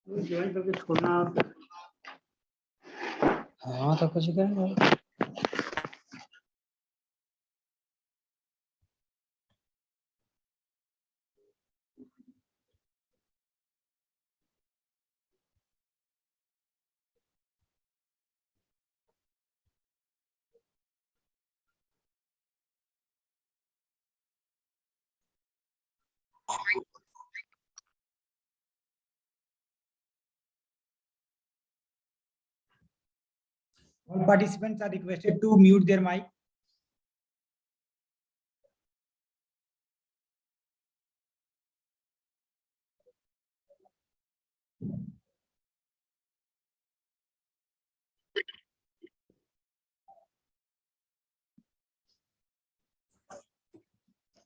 Join करके छोड़ना। हाँ तो कुछ करेंगे। All participants are requested to mute their mic.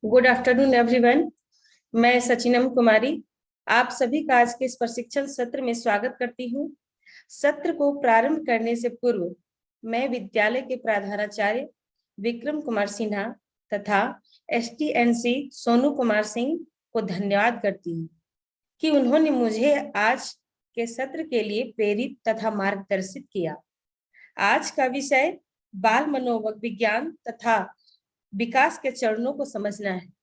Good afternoon everyone. मैं सचिनम कुमारी आप सभी का आज के इस प्रशिक्षण सत्र में स्वागत करती हूँ। सत्र को प्रारंभ करने से पूर्व मैं विद्यालय के प्रधानाचार्य विक्रम कुमार सिन्हा तथा STNC सोनू कुमार सिंह को धन्यवाद करती हूँ कि उन्होंने मुझे आज के सत्र के लिए प्रेरित तथा मार्गदर्शित किया। आज का विषय बाल मनोविज्ञान तथा विकास के चरणों को समझना है।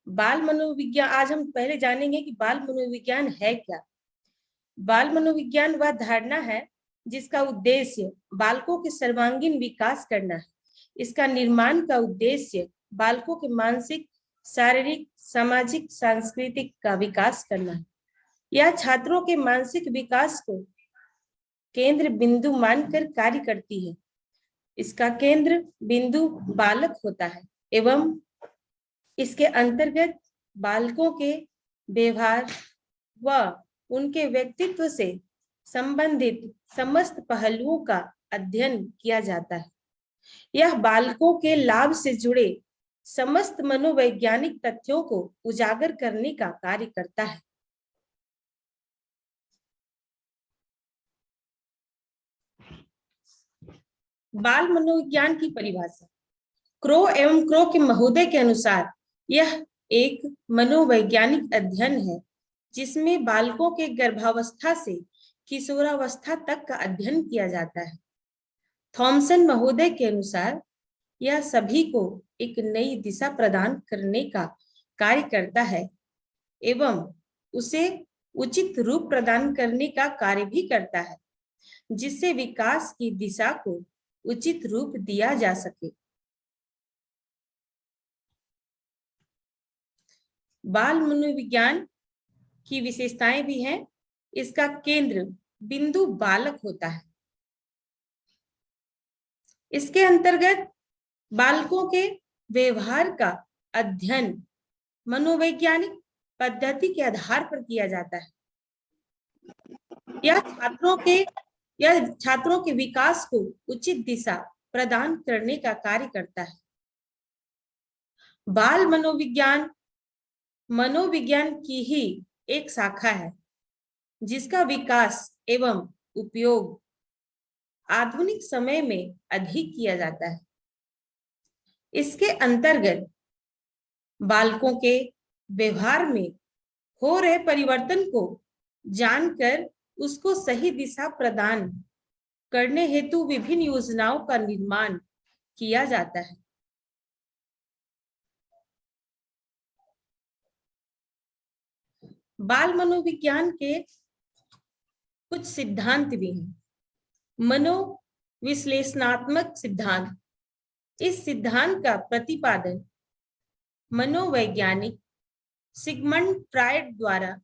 बाल मनोविज्ञान, आज हम पहले जानेंगे कि बाल मनोविज्ञान है क्या। बाल मनोविज्ञान वह धारणा है जिसका उद्देश्य बालकों के सर्वांगीण विकास करना है। इसका निर्माण का उद्देश्य बालकों के मानसिक, शारीरिक, सामाजिक, सांस्कृतिक का विकास करना है। यह छात्रों के मानसिक विकास को केंद्र बिंदु मानकर कार्य करती है। इसका केंद्र बिंदु बालक होता है एवं इसके अंतर्गत बालकों के व्यवहार व उनके व्यक्तित्व से संबंधित समस्त पहलुओं का अध्ययन किया जाता है। यह बालकों के लाभ से जुड़े समस्त मनोवैज्ञानिक तथ्यों को उजागर करने का कार्य करता है। बाल मनोविज्ञान की परिभाषा। क्रो एवं क्रो के महोदय के अनुसार यह एक मनोवैज्ञानिक अध्ययन है जिसमें बालकों के गर्भावस्था से किशोरावस्था तक का अध्ययन किया जाता है। थॉमसन महोदय के अनुसार यह सभी को एक नई दिशा प्रदान करने का कार्य करता है एवं उसे उचित रूप प्रदान करने का कार्य भी करता है जिससे विकास की दिशा को उचित रूप दिया जा सके। बाल मनोविज्ञान की विशेषताएं भी हैं। इसका केंद्र बिंदु बालक होता है। इसके अंतर्गत बालकों के व्यवहार का अध्ययन मनोवैज्ञानिक पद्धति के आधार पर किया जाता है। यह छात्रों के विकास को उचित दिशा प्रदान करने का कार्य करता है। बाल मनोविज्ञान की ही एक शाखा है जिसका विकास एवं उपयोग आधुनिक समय में अधिक किया जाता है। इसके अंतर्गत बालकों के व्यवहार में हो रहे परिवर्तन को जानकर उसको सही दिशा प्रदान करने हेतु विभिन्न योजनाओं का निर्माण किया जाता है। बाल मनोविज्ञान के कुछ सिद्धांत भी हैं। मनोविश्लेषणात्मक सिद्धांत, इस सिद्धांत का प्रतिपादन मनोवैज्ञानिक सिगमंड फ्रायड द्वारा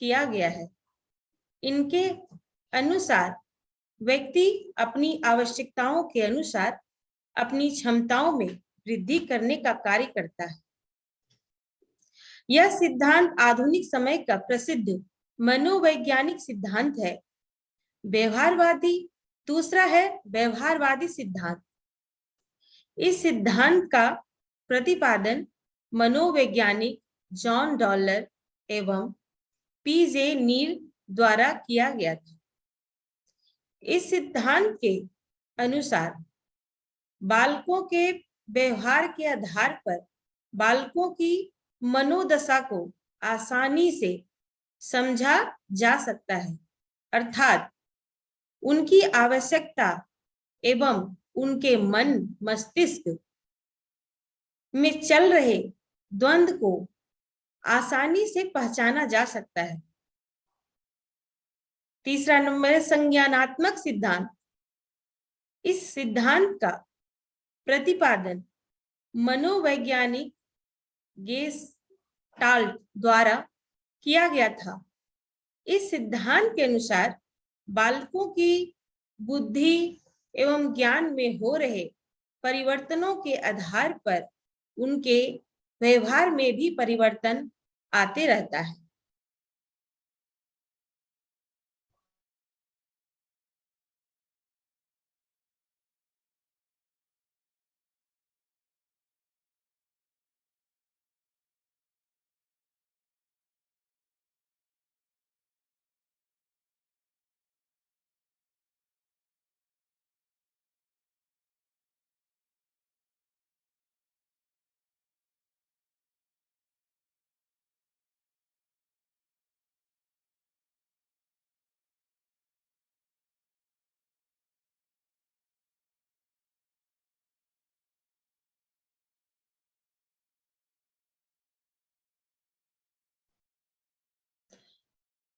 किया गया है। इनके अनुसार व्यक्ति अपनी आवश्यकताओं के अनुसार अपनी क्षमताओं में वृद्धि करने का कार्य करता है। यह सिद्धांत आधुनिक समय का प्रसिद्ध मनोवैज्ञानिक सिद्धांत है। दूसरा है व्यवहारवादी सिद्धांत। इस सिद्धांत का प्रतिपादन मनोवैज्ञानिक जॉन डॉलर एवं पीजे नील द्वारा किया गया था। इस सिद्धांत के अनुसार बालकों के व्यवहार के आधार पर बालकों की मनोदशा को आसानी से समझा जा सकता है, अर्थात उनकी आवश्यकता एवं उनके मन मस्तिष्क में चल रहे द्वंद्व को आसानी से पहचाना जा सकता है। तीसरा नंबर है संज्ञानात्मक सिद्धांत। इस सिद्धांत का प्रतिपादन मनोवैज्ञानिक गेस्टाल्ट द्वारा किया गया था। इस सिद्धांत के अनुसार बालकों की बुद्धि एवं ज्ञान में हो रहे परिवर्तनों के आधार पर उनके व्यवहार में भी परिवर्तन आते रहता है।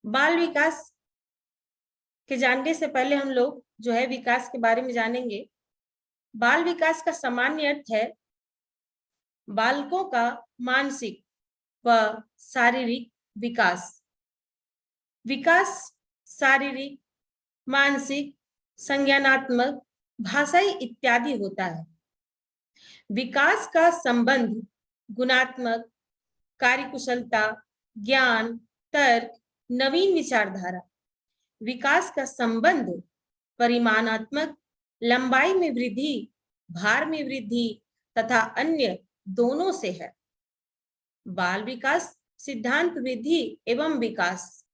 बाल विकास के जानने से पहले हम लोग जो है विकास के बारे में जानेंगे। बाल विकास का सामान्य अर्थ है बालकों का मानसिक व शारीरिक विकास। विकास शारीरिक, मानसिक, संज्ञानात्मक, भाषाई इत्यादि होता है। विकास का संबंध गुणात्मक, कार्यकुशलता, ज्ञान, तर्क, नवीन विचारधारा। विकास का संबंध परिमाणात्मक, लंबाई में वृद्धि, भार में वृद्धि तथा अन्य दोनों से है। बाल विकास सिद्धांत वृद्धि एवं विकास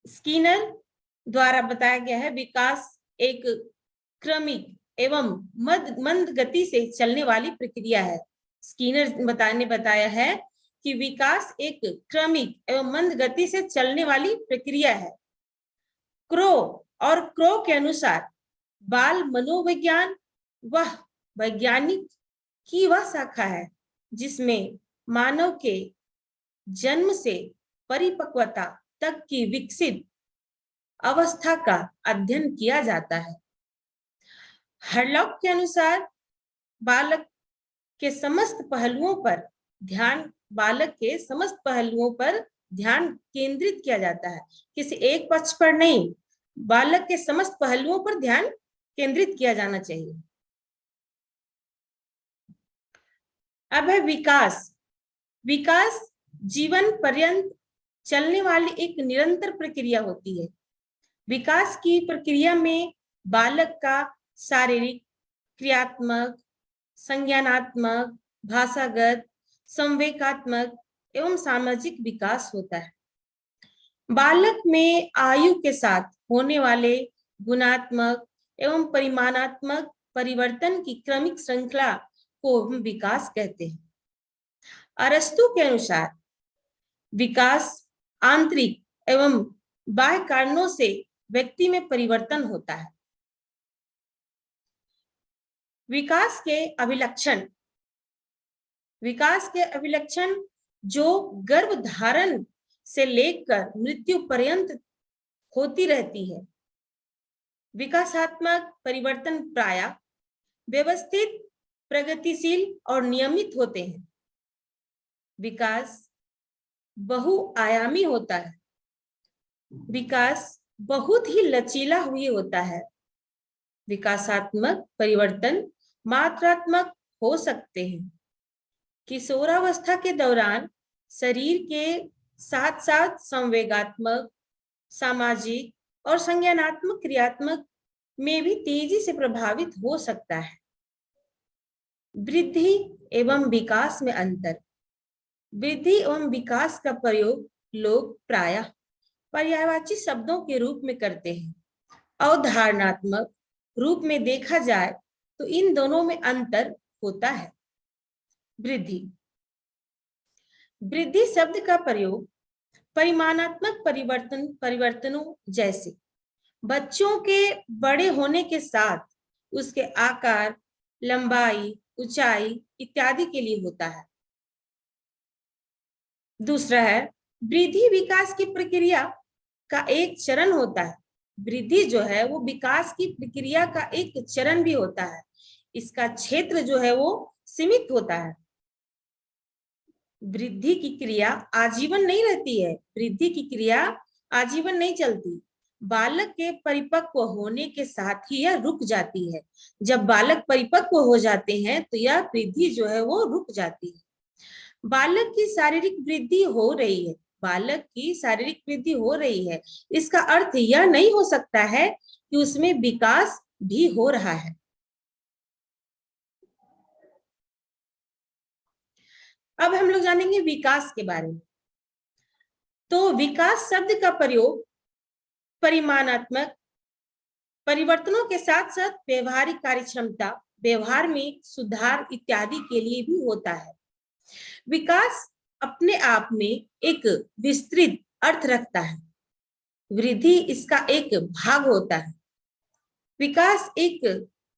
स्किनर द्वारा बताया गया है। विकास एक क्रमिक एवं मंद गति से चलने वाली प्रक्रिया है। स्किनर ने बताया है कि विकास एक क्रमिक एवं मंद गति से चलने वाली प्रक्रिया है। क्रो के अनुसार बाल मनोविज्ञान वह वैज्ञानिक की वह शाखा है जिसमें मानव के जन्म से परिपक्वता तक की विकसित अवस्था का अध्ययन किया जाता है। हरलॉक के अनुसार बालक के समस्त पहलुओं पर ध्यान केंद्रित किया जाता है, किसी एक पक्ष पर नहीं, बालक के समस्त पहलुओं पर ध्यान केंद्रित किया जाना चाहिए। अब है विकास जीवन पर्यंत चलने वाली एक निरंतर प्रक्रिया होती है। विकास की प्रक्रिया में बालक का शारीरिक, क्रियात्मक, संज्ञानात्मक, भाषागत, संवेगात्मक एवं सामाजिक विकास होता है। बालक में आयु के साथ होने वाले गुणात्मक एवं परिमाणात्मक परिवर्तन की क्रमिक श्रृंखला को हम विकास कहते हैं। अरस्तु के अनुसार विकास आंतरिक एवं बाह्य कारणों से व्यक्ति में परिवर्तन होता है। विकास के अभिलक्षण जो गर्भ धारण से लेकर मृत्यु पर्यंत होती रहती है। विकासात्मक परिवर्तन प्रायः व्यवस्थित, प्रगतिशील और नियमित होते हैं। विकास बहुआयामी होता है। विकास बहुत ही लचीला हुई होता है। विकासात्मक परिवर्तन मात्रात्मक हो सकते हैं। किशोरावस्था के दौरान शरीर के साथ साथ संवेगात्मक, सामाजिक और संज्ञानात्मक क्रियात्मक में भी तेजी से प्रभावित हो सकता है। वृद्धि एवं विकास में अंतर। वृद्धि एवं विकास का प्रयोग लोग प्रायः पर्यायवाची शब्दों के रूप में करते हैं। अवधारणात्मक रूप में देखा जाए तो इन दोनों में अंतर होता है। वृद्धि शब्द का प्रयोग परिमाणात्मक परिवर्तनों जैसे बच्चों के बड़े होने के साथ उसके आकार, लंबाई, ऊंचाई इत्यादि के लिए होता है। दूसरा है वृद्धि विकास की प्रक्रिया का एक चरण होता है। वृद्धि जो है वो विकास की प्रक्रिया का एक चरण भी होता है। इसका क्षेत्र जो है वो सीमित होता है। वृद्धि की क्रिया आजीवन नहीं रहती है। वृद्धि की क्रिया आजीवन नहीं चलती। बालक के परिपक्व होने के साथ ही यह रुक जाती है। जब बालक परिपक्व हो जाते हैं तो यह वृद्धि जो है वो रुक जाती है। बालक की शारीरिक वृद्धि हो रही है। बालक की शारीरिक वृद्धि हो रही है, इसका अर्थ यह नहीं हो सकता है कि उसमें विकास भी हो रहा है। अब हम लोग जानेंगे विकास के बारे में। तो विकास शब्द का प्रयोग परिमाणात्मक परिवर्तनों के साथ साथ व्यवहारिक कार्यक्षमता, व्यवहार में सुधार इत्यादि के लिए भी होता है। विकास अपने आप में एक विस्तृत अर्थ रखता है। वृद्धि इसका एक भाग होता है। विकास एक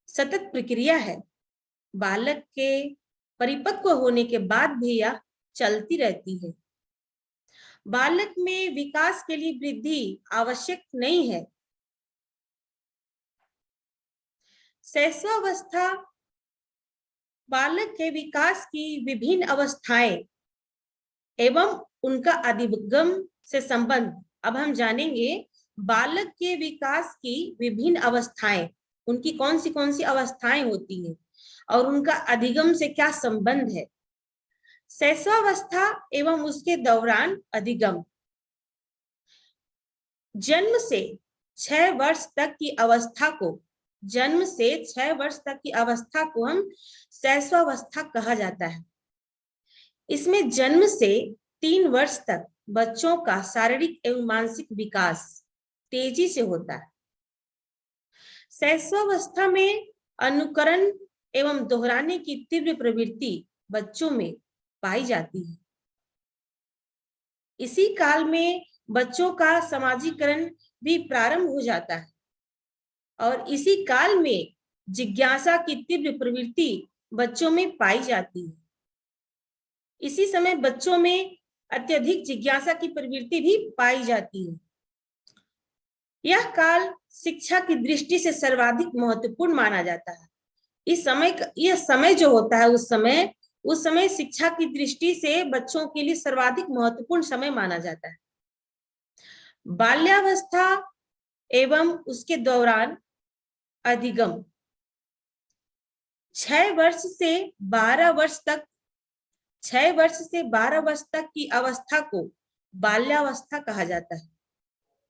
सतत प्रक्रिया है। बालक के परिपक्व होने के बाद भी यह चलती रहती है। बालक में विकास के लिए वृद्धि आवश्यक नहीं है। शैशवावस्था बालक के विकास की विभिन्न अवस्थाएं एवं उनका अधिगम से संबंध। अब हम जानेंगे बालक के विकास की विभिन्न अवस्थाएं, उनकी कौन सी अवस्थाएं होती हैं और उनका अधिगम से क्या संबंध है। शैशवावस्था एवं उसके दौरान अधिगम। जन्म से 6 वर्ष तक की अवस्था को हम शैशवावस्था कहा जाता है। इसमें जन्म से 3 वर्ष तक बच्चों का शारीरिक एवं मानसिक विकास तेजी से होता है। शैशवावस्था में अनुकरण एवं दोहराने की तीव्र प्रवृत्ति बच्चों में पाई जाती है। इसी काल में बच्चों का समाजीकरण भी प्रारंभ हो जाता है और इसी काल में जिज्ञासा की तीव्र प्रवृत्ति बच्चों में पाई जाती है। इसी समय बच्चों में अत्यधिक जिज्ञासा की प्रवृत्ति भी पाई जाती है। यह काल शिक्षा की दृष्टि से सर्वाधिक महत्वपूर्ण माना जाता है। यह समय जो होता है उस समय शिक्षा की दृष्टि से बच्चों के लिए सर्वाधिक महत्वपूर्ण समय माना जाता है। बाल्यावस्था एवं उसके दौरान अधिगम 6 वर्ष से 12 वर्ष तक की अवस्था को बाल्यावस्था कहा जाता है।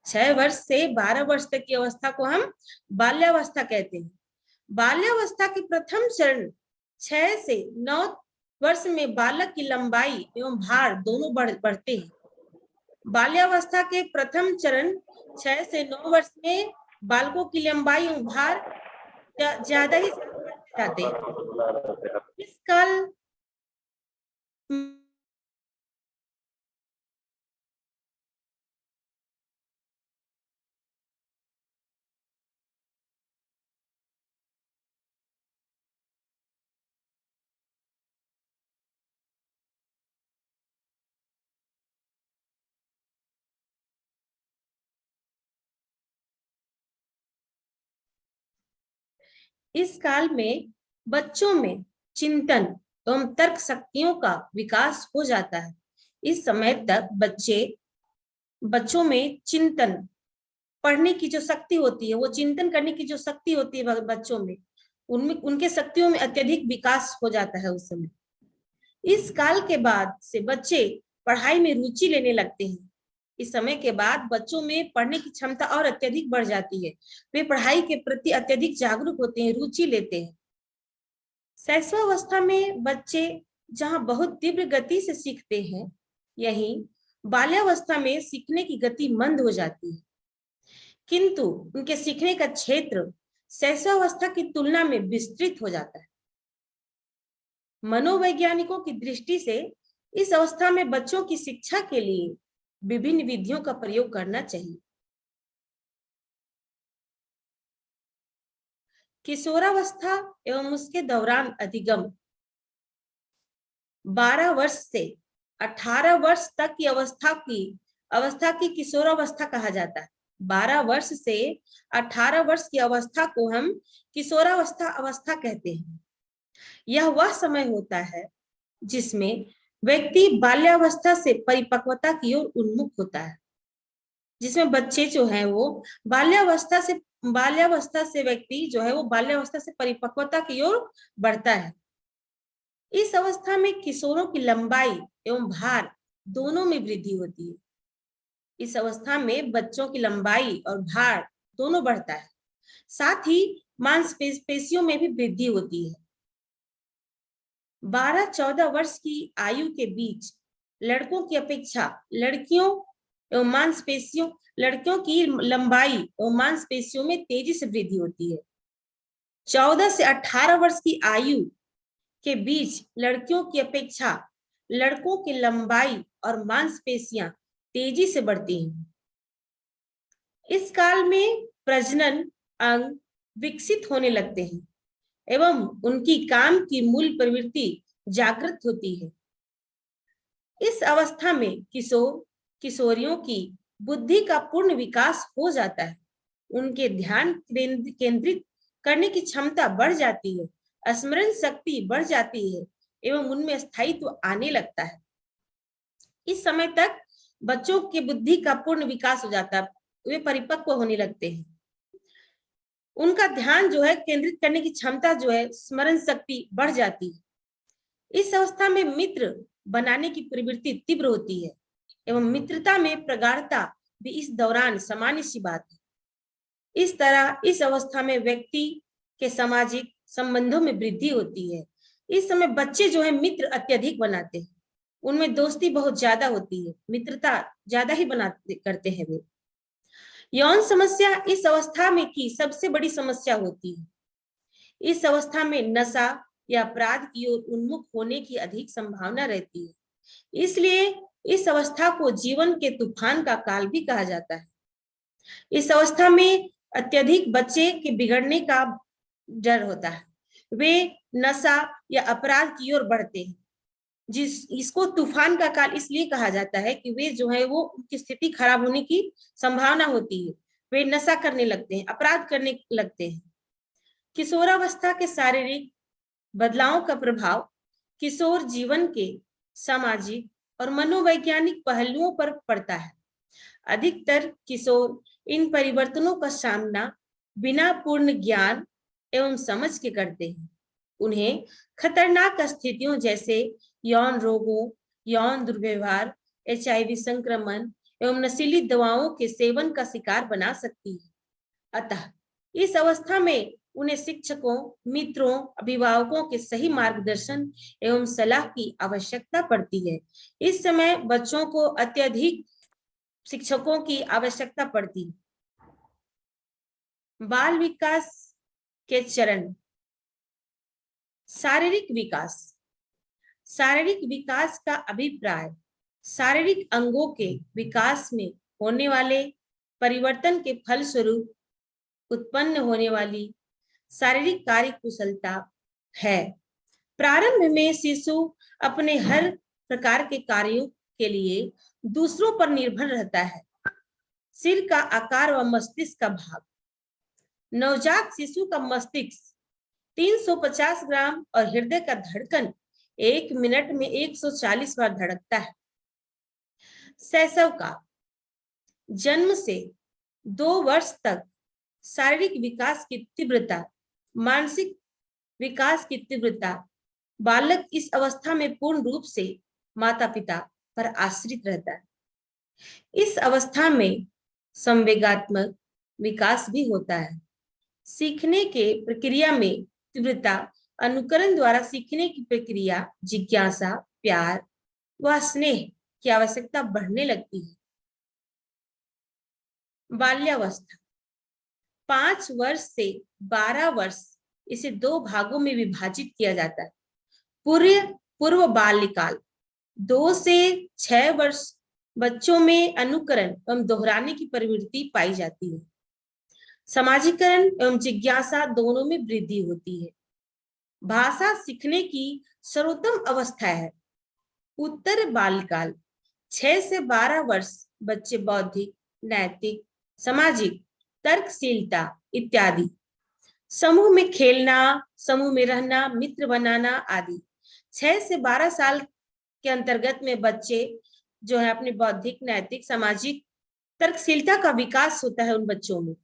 6 वर्ष से 12 वर्ष तक की अवस्था को हम बाल्यावस्था कहते हैं। बाल्यावस्था के प्रथम चरण 6 से 9 वर्ष में बालक की लंबाई एवं भार दोनों बढ़ते हैं। बाल्यावस्था के प्रथम चरण 6 से 9 वर्ष में बालकों की लंबाई एवं भार ज्यादा ही बढ़ते जाते हैं। इस काल इस काल में बच्चों में चिंतन एवं तर्क शक्तियों का विकास हो जाता है। इस समय तक बच्चों में चिंतन, पढ़ने की जो शक्ति होती है, वो चिंतन करने की जो शक्ति होती है बच्चों में, उनमें उनके शक्तियों में अत्यधिक विकास हो जाता है उस समय। इस काल के बाद से बच्चे पढ़ाई में रुचि लेने लगते हैं। इस समय के बाद बच्चों में पढ़ने की क्षमता और अत्यधिक बढ़ जाती है। वे पढ़ाई के प्रति अत्यधिक जागरूक होते हैं, रुचि लेते हैं। शैशवावस्था में बच्चे जहां बहुत तीव्र गति से सीखते हैं, यहीं बाल्यावस्था में सीखने की गति मंद हो जाती है, किंतु उनके सीखने का क्षेत्र शैशवावस्था की तुलना में विस्तृत हो जाता है। मनोवैज्ञानिकों की दृष्टि से इस अवस्था में बच्चों की शिक्षा के लिए विभिन्न विधियों का प्रयोग करना चाहिए। किशोरावस्था एवं उसके दौरान अधिगम 12 वर्ष से 18 वर्ष तक की अवस्था की किशोरावस्था कहा जाता है। 12 वर्ष से 18 वर्ष की अवस्था को हम किशोरावस्था कहते हैं। यह वह समय होता है जिसमें व्यक्ति बाल्यावस्था से परिपक्वता की ओर उन्मुख होता है, जिसमें बच्चे जो है वो बाल्यावस्था से व्यक्ति जो है वो बाल्यावस्था से परिपक्वता की ओर बढ़ता है। इस अवस्था में किशोरों की लंबाई एवं भार दोनों में वृद्धि होती है। इस अवस्था में बच्चों की लंबाई और भार दोनों बढ़ता है, साथ ही मांसपेशियों में भी वृद्धि होती है। 12-14 वर्ष की आयु के बीच लड़कों की अपेक्षा लड़कियों की लंबाई और मांसपेशियों में तेजी से वृद्धि होती है। 14 से 18 वर्ष की आयु के बीच लड़कियों की अपेक्षा लड़कों की लंबाई और मांसपेशियां तेजी से बढ़ती हैं। इस काल में प्रजनन अंग विकसित होने लगते हैं एवं उनकी काम की मूल प्रवृत्ति जागृत होती है। इस अवस्था में किशोरियों की बुद्धि का पूर्ण विकास हो जाता है। उनके ध्यान केंद्रित करने की क्षमता बढ़ जाती है, स्मरण शक्ति बढ़ जाती है एवं उनमें स्थायित्व आने लगता है। इस समय तक बच्चों की बुद्धि का पूर्ण विकास हो जाता है, वे परिपक्व होने लगते हैं। उनका ध्यान जो है केंद्रित करने की क्षमता जो है, स्मरण शक्ति बढ़ जाती है। इस अवस्था में मित्र बनाने की प्रवृत्ति तीव्र होती है एवं मित्रता में प्रगाढ़ता भी इस दौरान सामान्य सी बात है। इस तरह इस अवस्था में व्यक्ति के सामाजिक संबंधों में वृद्धि होती है। इस समय बच्चे जो है मित्र अत्यधिक बनाते हैं, उनमें दोस्ती बहुत ज्यादा होती है, मित्रता ज्यादा ही करते हैं वे। यौन समस्या इस अवस्था में की सबसे बड़ी समस्या होती है। इस अवस्था में नशा या अपराध की ओर उन्मुख होने की अधिक संभावना रहती है। इसलिए इस अवस्था को जीवन के तूफान का काल भी कहा जाता है। इस अवस्था में अत्यधिक बच्चे के बिगड़ने का डर होता है। वे नशा या अपराध की ओर बढ़ते हैं। इसको तूफान का काल इसलिए कहा जाता है कि वे जो है वो उनकी स्थिति खराब होने की संभावना होती है। वे नशा करने लगते हैं, अपराध करने लगते हैं। किशोरावस्था के शारीरिक बदलावों का प्रभाव किशोर जीवन के सामाजिक और मनोवैज्ञानिक पहलुओं पर पड़ता है। अधिकतर किशोर इन परिवर्तनों का सामना बिना पूर्ण ज्ञान एवं समझ के करते हैं। उन्हें खतरनाक स्थितियों जैसे यौन रोगों, यौन दुर्व्यवहार, HIV संक्रमण एवं नशीली दवाओं के सेवन का शिकार बना सकती है। अतः इस अवस्था में उन्हें शिक्षकों, मित्रों, अभिभावकों के सही मार्गदर्शन एवं सलाह की आवश्यकता पड़ती है। इस समय बच्चों को अत्यधिक शिक्षकों की आवश्यकता पड़ती है। बाल विकास के चरण। शारीरिक विकास का अभिप्राय शारीरिक अंगों के विकास में होने वाले परिवर्तन के फलस्वरूप उत्पन्न होने वाली शारीरिक कार्य कुशलता है। प्रारंभ में शिशु अपने हर प्रकार के कार्यों के लिए दूसरों पर निर्भर रहता है। सिर का आकार व मस्तिष्क का भाग। नवजात शिशु का मस्तिष्क 350 ग्राम और हृदय का धड़कन 1 मिनट में 140 बार धड़कता है। शैशव काल, जन्म से 2 वर्ष तक शारीरिक विकास की तीव्रता, मानसिक विकास की तीव्रता, बालक इस अवस्था में पूर्ण रूप से माता पिता पर आश्रित रहता है। इस अवस्था में संवेगात्मक विकास भी होता है। सीखने के प्रक्रिया में तीव्रता, अनुकरण द्वारा सीखने की प्रक्रिया, जिज्ञासा, प्यार व स्नेह की आवश्यकता बढ़ने लगती है। बाल्यावस्था 5 वर्ष से 12 वर्ष, इसे 2 भागों में विभाजित किया जाता है। पूर्व बाल्यकाल 2 से 6 वर्ष बच्चों में अनुकरण एवं दोहराने की प्रवृत्ति पाई जाती है। समाजीकरण एवं जिज्ञासा दोनों में वृद्धि होती है। भाषा सीखने की सर्वोत्तम अवस्था है उत्तर बाल्यकाल। 6 से 12 वर्ष बच्चे बौद्धिक, नैतिक, सामाजिक, तर्कशीलता इत्यादि, समूह में खेलना, समूह में रहना, मित्र बनाना आदि। 6 से 12 साल के अंतर्गत में बच्चे जो है अपने बौद्धिक, नैतिक, सामाजिक, तर्कशीलता का विकास होता है उन बच्चों में।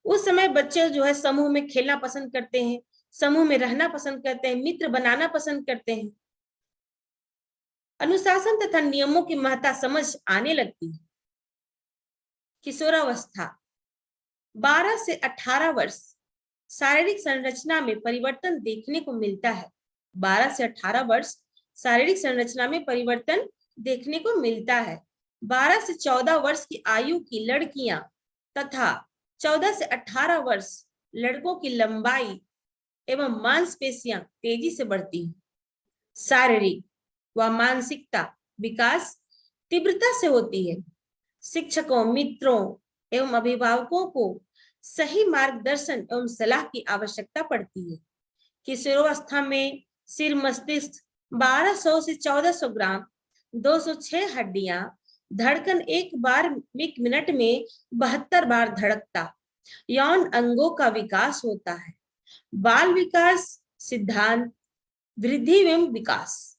उस समय बच्चे जो है समूह में खेलना पसंद करते हैं, समूह में रहना पसंद करते हैं, मित्र बनाना पसंद करते हैं। अनुशासन तथा नियमों की महत्ता समझ आने लगती है। किशोरावस्था 12 से 18 वर्ष, शारीरिक संरचना में परिवर्तन देखने को मिलता है। 12 से 18 वर्ष शारीरिक संरचना में परिवर्तन देखने को मिलता है। 12 से 14 वर्ष की आयु की लड़कियां तथा 14 से 18 वर्ष लड़कों की लंबाई एवं मांसपेशियां तेजी से बढ़ती हैं। शारीरिक व मानसिकता विकास तीव्रता से होती है। शिक्षकों, मित्रों एवं अभिभावकों को सही मार्गदर्शन एवं सलाह की आवश्यकता पड़ती है। किशोरावस्था में सिर मस्तिष्क 1200 से 1400 ग्राम, 206 हड्डियां, धड़कन एक मिनट में 72 बार धड़कता, यौन अंगों का विकास होता है। बाल विकास सिद्धांत, वृद्धि एवं विकास।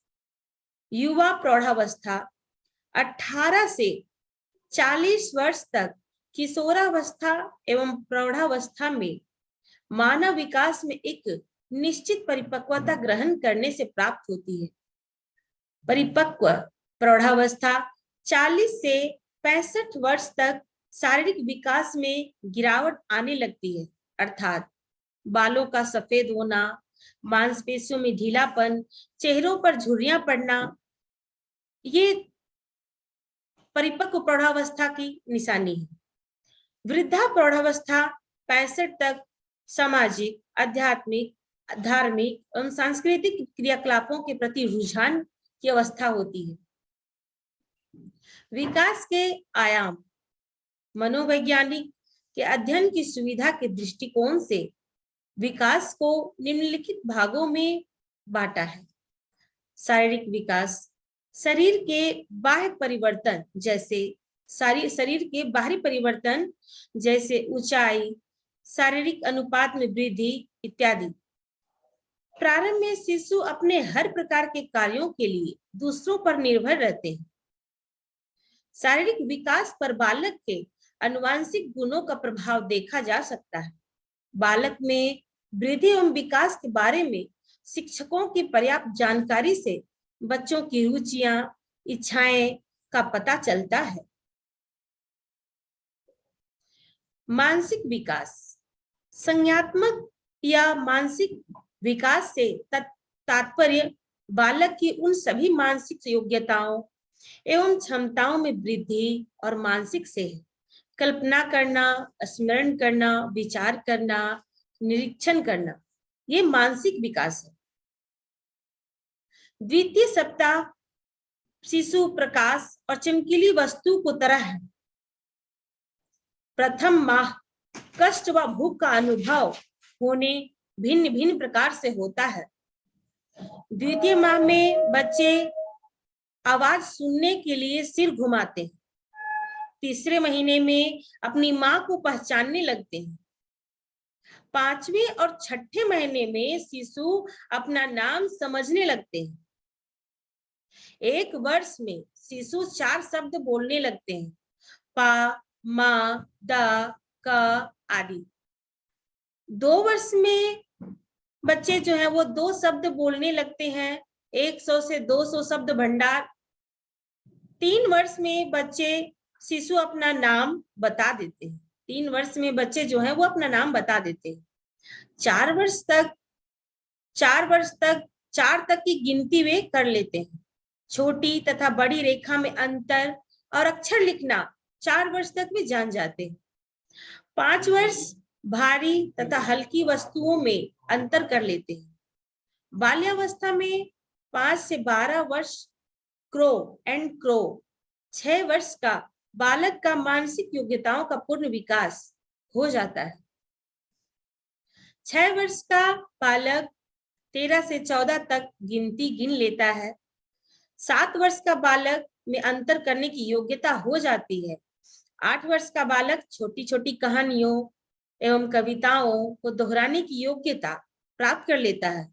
युवा प्रौढ़ावस्था 18 से 40 वर्ष तक किशोरावस्था एवं प्रौढ़ावस्था में मानव विकास में एक निश्चित परिपक्वता ग्रहण करने से प्राप्त होती है। परिपक्व प्रौढ़ावस्था 40 से 65 वर्ष तक शारीरिक विकास में गिरावट आने लगती है, अर्थात बालों का सफेद होना, मांसपेशियों में ढीलापन, चेहरों पर झुर्रियां पड़ना, ये परिपक्व प्रौढ़ावस्था की निशानी है। वृद्धा प्रौढ़ावस्था 65 तक सामाजिक, आध्यात्मिक, धार्मिक एवं सांस्कृतिक क्रियाकलापों के प्रति रुझान की अवस्था होती है। विकास के आयाम, मनोवैज्ञानिक के अध्ययन की सुविधा के दृष्टिकोण से विकास को निम्नलिखित भागों में बांटा है। शारीरिक विकास, शरीर के बाह्य परिवर्तन जैसे शरीर के बाहरी परिवर्तन जैसे ऊंचाई, शारीरिक अनुपात में वृद्धि इत्यादि। प्रारंभ में शिशु अपने हर प्रकार के कार्यों के लिए दूसरों पर निर्भर रहते हैं। शारीरिक विकास पर बालक के आनुवंशिक गुणों का प्रभाव देखा जा सकता है। बालक में वृद्धि एवं विकास के बारे में शिक्षकों की पर्याप्त जानकारी से बच्चों की रुचियां, इच्छाएं का पता चलता है। मानसिक विकास, संज्ञात्मक या मानसिक विकास से तात्पर्य बालक की उन सभी मानसिक योग्यताओं एवं क्षमताओं में वृद्धि और मानसिक से है। कल्पना करना, स्मरण करना, विचार करना, निरीक्षण करना, ये मानसिक विकास है। द्वितीय सप्ताह शिशु प्रकाश और चमकीली वस्तु को तरह है। प्रथम माह कष्ट व भूख का अनुभव होने भिन्न भिन्न प्रकार से होता है। द्वितीय माह में बच्चे आवाज सुनने के लिए सिर घुमाते हैं। तीसरे महीने में अपनी माँ को पहचानने लगते हैं। 5वें और 6ठे महीने में शिशु अपना नाम समझने लगते हैं। 1 वर्ष में शिशु 4 शब्द बोलने लगते हैं, पा, मा, दा, का आदि। 2 वर्ष में बच्चे जो है वो 2 शब्द बोलने लगते हैं, 100 से 200 शब्द भंडार। 3 वर्ष में बच्चे शिशु अपना नाम बता देते हैं। 3 वर्ष में बच्चे जो है वो अपना नाम बता देते हैं। 4 वर्ष तक 4 तक की गिनती वे कर लेते हैं। छोटी तथा बड़ी रेखा में अंतर और अक्षर लिखना 4 वर्ष तक भी जान जाते हैं। 5 वर्ष भारी तथा हल्की वस्तुओं में अंतर कर लेते हैं। बाल्यावस्था में 5 से 12 वर्ष क्रो एंड क्रो 6 वर्ष का बालक का मानसिक योग्यताओं का पूर्ण विकास हो जाता है। 6 वर्ष का बालक 13 से 14 तक गिनती गिन लेता है। 7 वर्ष का बालक में अंतर करने की योग्यता हो जाती है। 8 वर्ष का बालक छोटी छोटी कहानियों एवं कविताओं को दोहराने की योग्यता प्राप्त कर लेता है।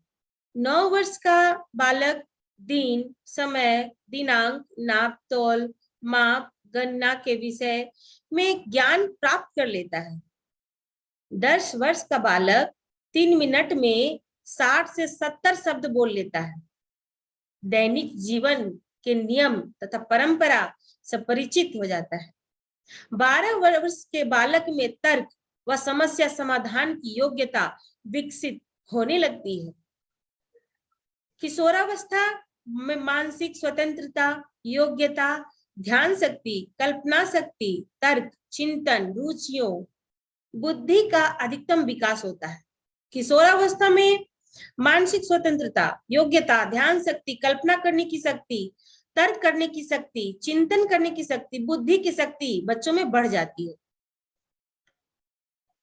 9 वर्ष का बालक दिन, समय, दिनांक, नाप तोल, माप, गणना के विषय में ज्ञान प्राप्त कर लेता है। 10 वर्ष का बालक 3 मिनट में 60 से 70 शब्द बोल लेता है। दैनिक जीवन के नियम तथा परंपरा से परिचित हो जाता है। 12 वर्ष के बालक में तर्क व समस्या समाधान की योग्यता विकसित होने लगती है। किशोरावस्था में मानसिक स्वतंत्रता, योग्यता, ध्यान शक्ति, कल्पना शक्ति, तर्क, चिंतन, रुचियों, बुद्धि का अधिकतम विकास होता है। किशोरावस्था में मानसिक स्वतंत्रता, योग्यता, ध्यान शक्ति, कल्पना करने की शक्ति, तर्क करने की शक्ति, चिंतन करने की शक्ति, बुद्धि की शक्ति बच्चों में बढ़ जाती है।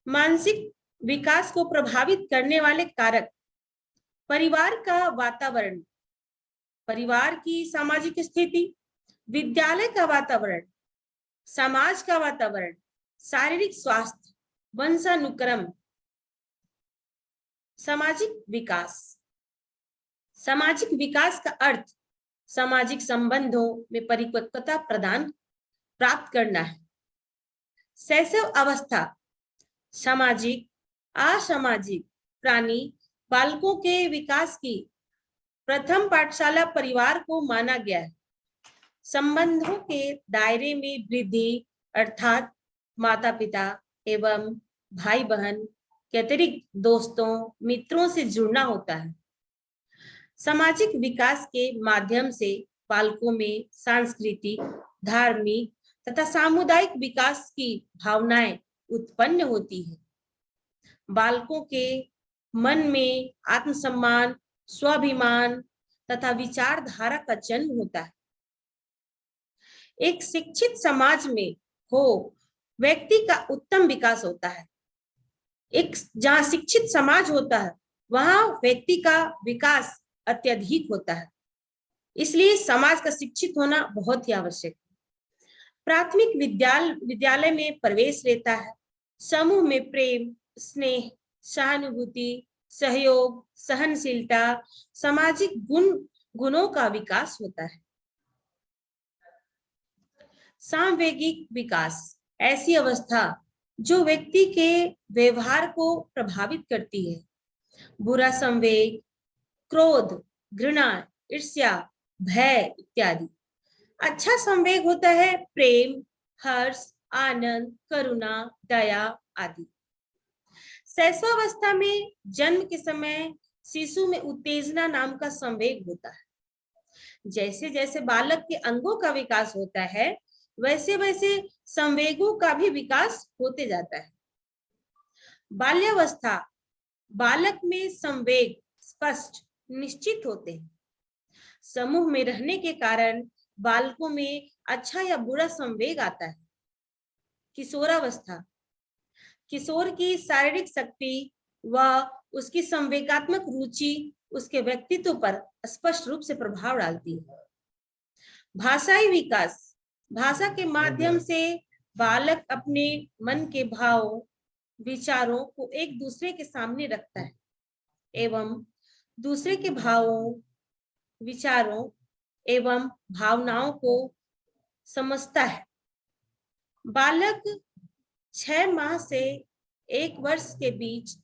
मानसिक विकास को प्रभावित करने वाले कारक: परिवार का वातावरण, परिवार की सामाजिक स्थिति, विद्यालय का वातावरण, समाज का वातावरण, शारीरिक स्वास्थ्य, वंशानुक्रम। सामाजिक विकास, सामाजिक विकास का अर्थ सामाजिक संबंधों में परिपक्वता प्रदान प्राप्त करना है। शैशव अवस्था, सामाजिक, असामाजिक प्राणी बालकों के विकास की प्रथम पाठशाला परिवार को माना गया है। संबंधों के दायरे में वृद्धि अर्थात माता पिता एवं भाई बहन के अतिरिक्त दोस्तों, मित्रों से जुड़ना होता है। सामाजिक विकास के माध्यम से बालकों में सांस्कृतिक, धार्मिक तथा सामुदायिक विकास की भावनाएं उत्पन्न होती है। बालकों के मन में आत्मसम्मान, स्वाभिमान तथा विचारधारा का जन्म होता है। एक शिक्षित समाज में हो व्यक्ति का उत्तम विकास होता है। एक जहाँ शिक्षित समाज होता है वहां व्यक्ति का विकास अत्यधिक होता है। इसलिए समाज का शिक्षित होना बहुत ही आवश्यक है। प्राथमिक विद्यालय में प्रवेश लेता है। समूह में प्रेम, स्नेह, सहानुभूति, सहयोग, सहनशीलता, सामाजिक गुणों का विकास होता है। सांवेगिक विकास ऐसी अवस्था जो व्यक्ति के व्यवहार को प्रभावित करती है। बुरा संवेग, क्रोध, घृणा, ईर्ष्या, भय इत्यादि। अच्छा संवेग होता है प्रेम, हर्ष, आनंद, करुणा, दया आदि। शैशवावस्था में जन्म के समय शिशु में उत्तेजना नाम का संवेग होता है। जैसे जैसे बालक के अंगों का विकास होता है वैसे वैसे संवेगों का भी विकास होते जाता है। बाल्यावस्था, बालक में संवेग स्पष्ट निश्चित होते हैं। समूह में रहने के कारण बालकों में अच्छा या बुरा संवेग आता है। किशोरावस्था, किशोर की शारीरिक शक्ति व उसकी संवेगात्मक रुचि उसके व्यक्तित्व पर स्पष्ट रूप से प्रभाव डालती है। भाषाई विकास, भाषा के माध्यम से बालक अपने मन के भाव, विचारों को एक दूसरे के सामने रखता है एवं दूसरे के भावों, विचारों एवं भावनाओं को समझता है। बालक 6 माह से 1 वर्ष के बीच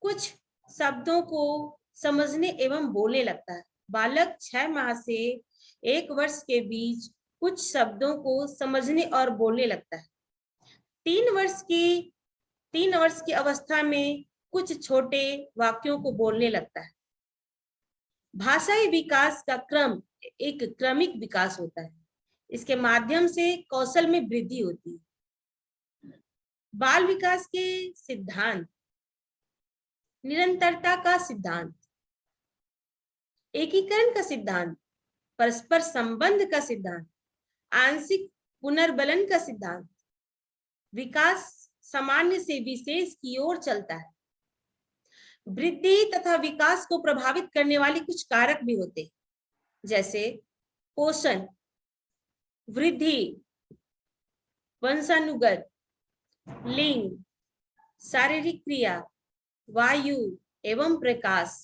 कुछ शब्दों को समझने एवं बोलने लगता है। बालक 6 माह से 1 वर्ष के बीच कुछ शब्दों को समझने और बोलने लगता है। 3 वर्ष की अवस्था में कुछ छोटे वाक्यों को बोलने लगता है। भाषाई विकास का क्रम एक क्रमिक विकास होता है। इसके माध्यम से कौशल में वृद्धि होती है। बाल विकास के सिद्धांत: निरंतरता का सिद्धांत, एकीकरण का सिद्धांत, परस्पर संबंध का सिद्धांत, आंशिक पुनर्बलन का सिद्धांत। विकास सामान्य से विशेष की ओर चलता है। वृद्धि तथा विकास को प्रभावित करने वाले कुछ कारक भी होते हैं, जैसे पोषण, वृद्धि, वंशानुगत, लिंग, शारीरिक क्रिया, वायु एवं प्रकाश।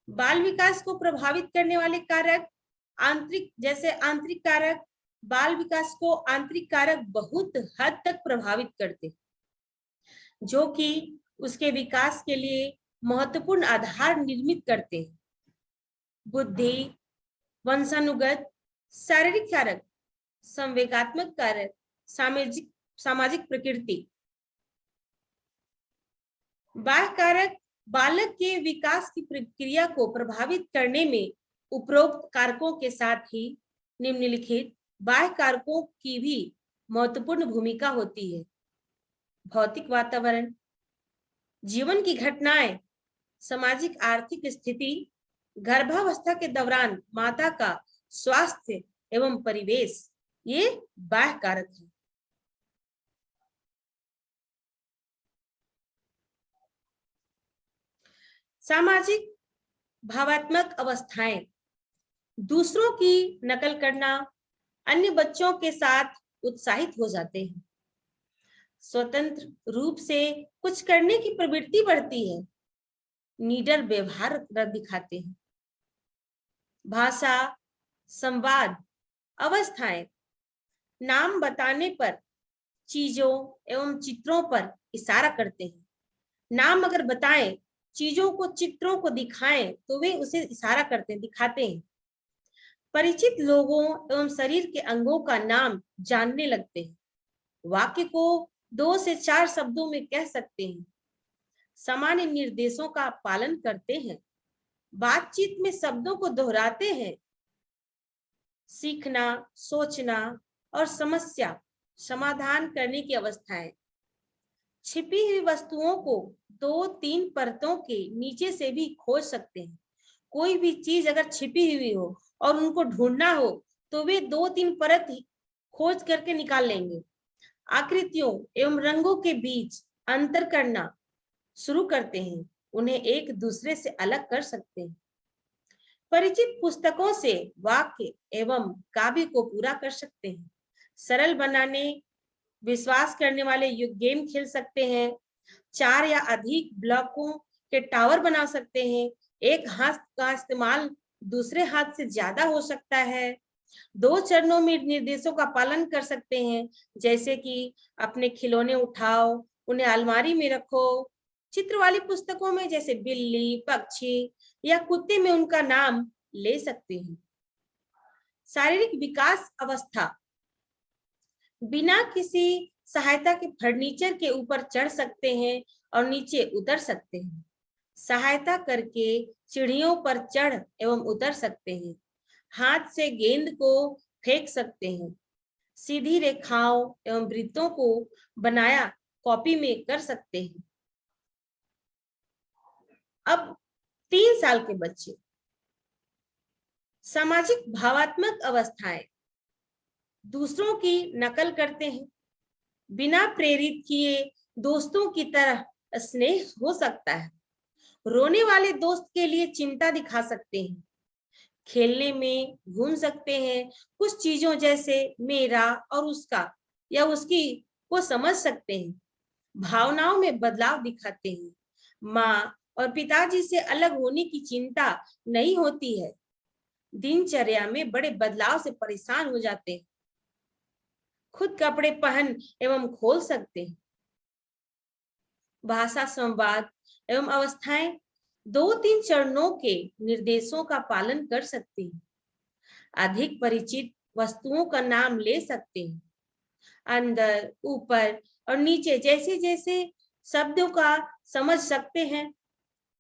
बाल विकास को प्रभावित करने वाले कारक आंतरिक, जैसे आंतरिक कारक। बाल विकास को आंतरिक कारक बहुत हद तक प्रभावित करते, जो कि उसके विकास के लिए महत्वपूर्ण आधार निर्मित करते हैं। बुद्धि, वंशानुगत, शारीरिक कारक, संवेगात्मक कारक, सामाजिक प्रकृति। बाह्य कारक बालक के विकास की प्रक्रिया को प्रभावित करने में उपरोक्त कारकों के साथ ही निम्नलिखित बाह्य कारकों की भी महत्वपूर्ण भूमिका होती है। भौतिक वातावरण, जीवन की घटनाएं, सामाजिक आर्थिक स्थिति, गर्भावस्था के दौरान माता का स्वास्थ्य एवं परिवेश, ये बाह्य कारक हैं। सामाजिक भावात्मक अवस्थाएं: दूसरों की नकल करना, अन्य बच्चों के साथ उत्साहित हो जाते हैं, स्वतंत्र रूप से कुछ करने की प्रवृत्ति बढ़ती है, निडर व्यवहार दिखाते हैं। भाषा, संवाद अवस्थाएं: नाम बताने पर चीजों एवं चित्रों पर इशारा करते हैं। नाम अगर बताएं, चीजों को, चित्रों को दिखाएं तो वे उसे इशारा करते हैं, दिखाते हैं। परिचित लोगों एवं शरीर के अंगों का नाम जानने लगते हैं। वाक्य को 2 से 4 शब्दों में कह सकते हैं। सामान्य निर्देशों का पालन करते हैं। बातचीत में शब्दों को दोहराते हैं। सीखना, सोचना और समस्या समाधान करने की अवस्थाएं: छिपी हुई वस्तुओं को 2-3 परतों के नीचे से भी खोज सकते हैं। कोई भी चीज अगर छिपी हुई हो और उनको ढूंढना हो तो वे 2-3 परत खोज करके निकाल लेंगे। आकृतियों एवं रंगों के बीच अंतर करना शुरू करते हैं, उन्हें एक दूसरे से अलग कर सकते हैं। परिचित पुस्तकों से वाक्य एवं काव्य को पूरा कर सकते हैं। सरल बनाने विश्वास करने वाले गेम खेल सकते हैं। 4 या अधिक ब्लॉकों के टावर बना सकते हैं। एक हाथ का इस्तेमाल दूसरे हाथ से ज्यादा हो सकता है। 2 चरणों में निर्देशों का पालन कर सकते हैं, जैसे कि अपने खिलौने उठाओ, उन्हें अलमारी में रखो। चित्र वाली पुस्तकों में जैसे बिल्ली, पक्षी या कुत्ते में उनका नाम ले सकते हैं। शारीरिक विकास अवस्था: बिना किसी सहायता के फर्नीचर के ऊपर चढ़ सकते हैं और नीचे उतर सकते हैं। सहायता करके सीढ़ियों पर चढ़ एवं उतर सकते हैं। हाथ से गेंद को फेंक सकते हैं। सीधी रेखाओं एवं वृत्तों को बनाया कॉपी में कर सकते हैं। अब 3 साल के बच्चे: सामाजिक भावात्मक अवस्थाएं: दूसरों की नकल करते हैं। बिना प्रेरित किए दोस्तों की तरह स्नेह हो सकता है। रोने वाले दोस्त के लिए चिंता दिखा सकते हैं। खेलने में घूम सकते हैं। कुछ चीजों जैसे मेरा और उसका या उसकी को समझ सकते हैं। भावनाओं में बदलाव दिखाते हैं। माँ और पिताजी से अलग होने की चिंता नहीं होती है। दिनचर्या में बड़े बदलाव से परेशान हो जाते हैं। खुद कपड़े पहन एवं खोल सकते हैं। भाषा संवाद एवं अवस्थाएं 2-3 चरणों के निर्देशों का पालन कर सकते हैं। अधिक परिचित वस्तुओं का नाम ले सकते हैं। अंदर, ऊपर और नीचे जैसे जैसे शब्दों का समझ सकते हैं।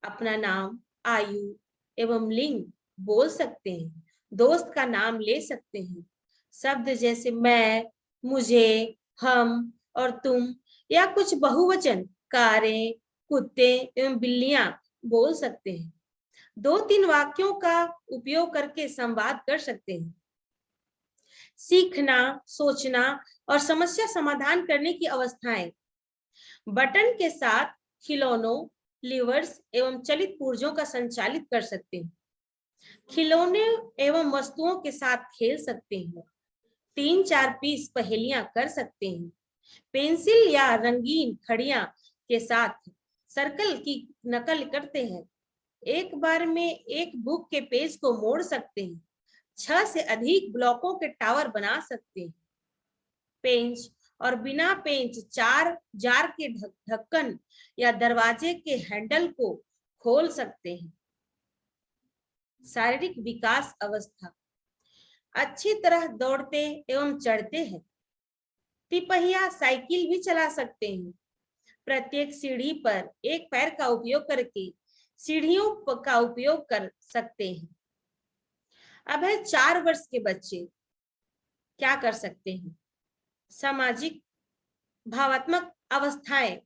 अपना नाम, आयु एवं लिंग बोल सकते हैं। दोस्त का नाम ले सकते हैं। शब्द जैसे मैं, मुझे, हम और तुम या कुछ बहुवचन, कारें, कुत्ते एवं बिल्लियां बोल सकते हैं। 2-3 वाक्यों का उपयोग करके संवाद कर सकते हैं। सीखना, सोचना और समस्या समाधान करने की अवस्थाएं बटन के साथ खिलौनों, लीवर्स एवं चलित पुर्जों का संचालित कर सकते हैं। खिलौने एवं वस्तुओं के साथ खेल सकते हैं। 3-4 पीस पहेलियां कर सकते हैं। पेंसिल या रंगीन खड़ियां के साथ सर्कल की नकल करते हैं। एक बार में एक बुक के पेज को मोड़ सकते हैं। 6 से अधिक ब्लॉकों के टावर बना सकते हैं। पेंच और बिना पेंच 4 जार के ढक्कन या दरवाजे के हैंडल को खोल सकते हैं। शारीरिक विकास अवस्था अच्छी तरह दौड़ते एवं चढ़ते हैं। तिपहिया साइकिल भी चला सकते हैं। प्रत्येक सीढ़ी पर एक पैर का उपयोग करके सीढ़ियों का उपयोग कर सकते हैं। अब है 4 वर्ष के बच्चे क्या कर सकते हैं। सामाजिक भावात्मक अवस्थाएं